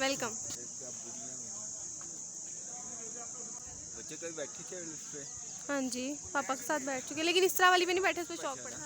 Welcome. बच्चे कभी बैठी थे उस पे? हाँ जी, पापा के साथ बैठ चुके, लेकिन इस तरह वाली पे नहीं बैठे, उस पे शौक पड़ा।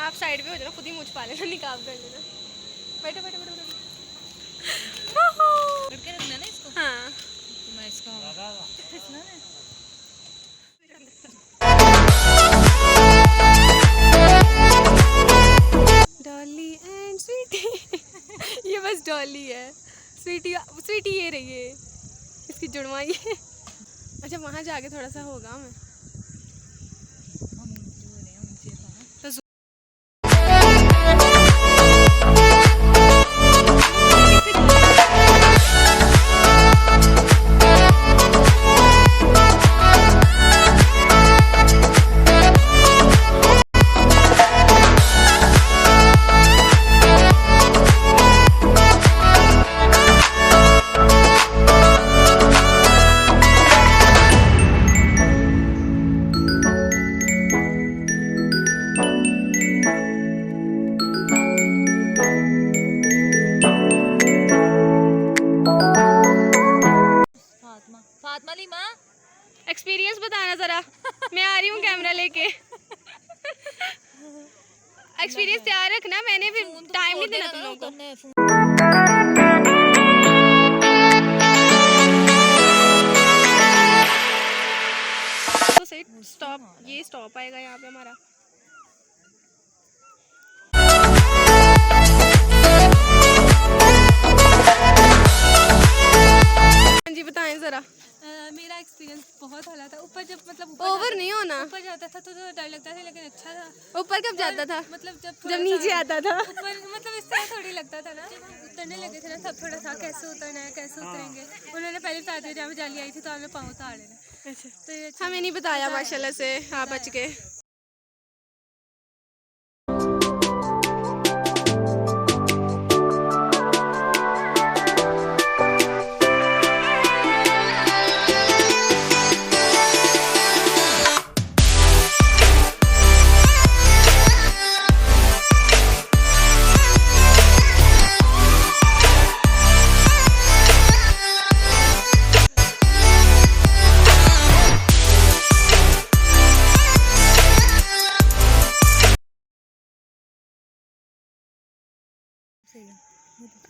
आप साइड पे हो जाना, खुद ही मुझ पा लेना, निकाब कर लेना। बैठो बैठो बैठो बैठो। करके रखना ना इसको। हाँ तो मैं इसका खींचना ना। डॉली एंड स्वीटी ये बस डॉली है, स्वीटी स्वीटी ये रही है, इसकी जुड़वाई है। अच्छा वहाँ जाके थोड़ा सा होगा मैं एक्सपीरियंस बताना जरा। मैं आ रही हूँ कैमरा लेके। एक्सपीरियंस तैयार रखना, मैंने फिर टाइम नहीं देना तुम लोगों को। तो सही स्टॉप, ये स्टॉप आएगा यहाँ पे हमारा। हाँ जी बताएं जरा। मेरा एक्सपीरियंस बहुत अच्छा था। ऊपर जब मतलब ओवर नहीं होना, ऊपर जाता था तो डर लगता था, लेकिन अच्छा था। ऊपर कब जाता था? मतलब जब नीचे आता था। ऊपर मतलब इस तरह थोड़ी लगता था ना, उतरने लगे थे ना तब थोड़ा था कैसे उतरना है, कैसे उतरेंगे। उन्होंने पहले बता दिया, जहाँ जाली आई थी तो हमने पाँव उतार लेना। अच्छा तो हमें नहीं बताया माशाल्लाह से, हाँ बच गए।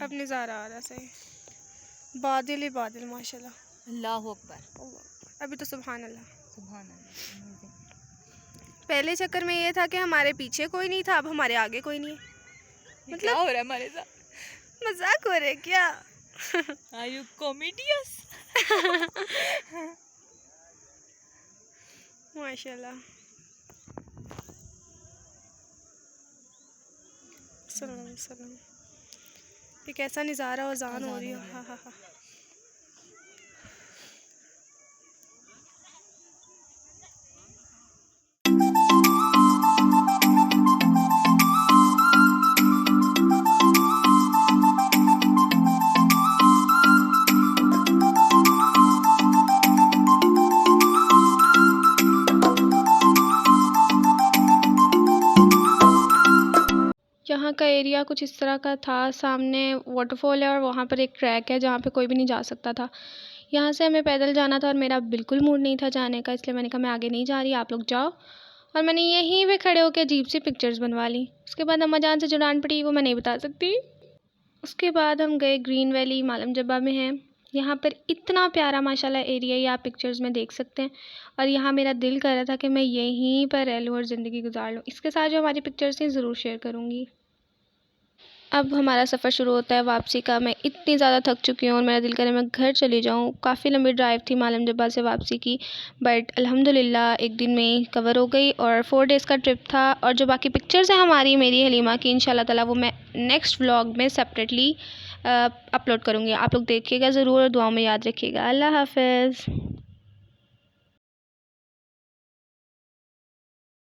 अब नज़ारा आ रहा सही, बादल ही बादल माशाल्लाह। अल्लाह अकबर। अभी तो सुभान अल्लाह। सुभान अल्लाह। पहले चक्कर में ये था कि हमारे पीछे कोई नहीं था, अब हमारे आगे कोई नहीं है। मतलब क्या हो रहा है हमारे साथ? मजाक हो रहा है क्या? Are you comedious? माशाल्लाह। सलाम सलाम। ये कैसा नज़ारा, अज़ान हो रही है। हाँ हाँ हाँ। यहाँ का एरिया कुछ इस तरह का था। सामने वाटरफॉल है और वहाँ पर एक ट्रैक है जहाँ पे कोई भी नहीं जा सकता था। यहाँ से हमें पैदल जाना था और मेरा बिल्कुल मूड नहीं था जाने का, इसलिए मैंने कहा मैं आगे नहीं जा रही, आप लोग जाओ। और मैंने यहीं पे खड़े होकर अजीब सी पिक्चर्स बनवा ली। उसके बाद अम्मा जान से जो डांट पड़ी वो मैं नहीं बता सकती। उसके बाद हम गए ग्रीन वैली, मालम जब्बा में है। यहाँ पर इतना प्यारा माशाल्लाह एरिया ये आप पिक्चर्स में देख सकते हैं। और यहाँ मेरा दिल कर रहा था कि मैं यहीं पर रह लूँ और ज़िंदगी गुजार लूँ। इसके साथ जो हमारी पिक्चर्स हैं ज़रूर शेयर करूँगी। अब हमारा सफ़र शुरू होता है वापसी का। मैं इतनी ज़्यादा थक चुकी हूँ और मेरा दिल करे मैं घर चली जाऊँ। काफ़ी लंबी ड्राइव थी मालम जब्बा से वापसी की, बट अल्हम्दुलिल्लाह एक दिन में ही कवर हो गई। और 4 डेज़ का ट्रिप था। और जो बाकी पिक्चर्स हैं हमारी, मेरी हलीमा की, इंशाल्लाह ताला वो मैं नेक्स्ट व्लॉग में सेपरेटली अपलोड करूँगी। आप लोग देखिएगा ज़रूर और दुआओं में याद रखिएगा। अल्लाह हाफ़िज़।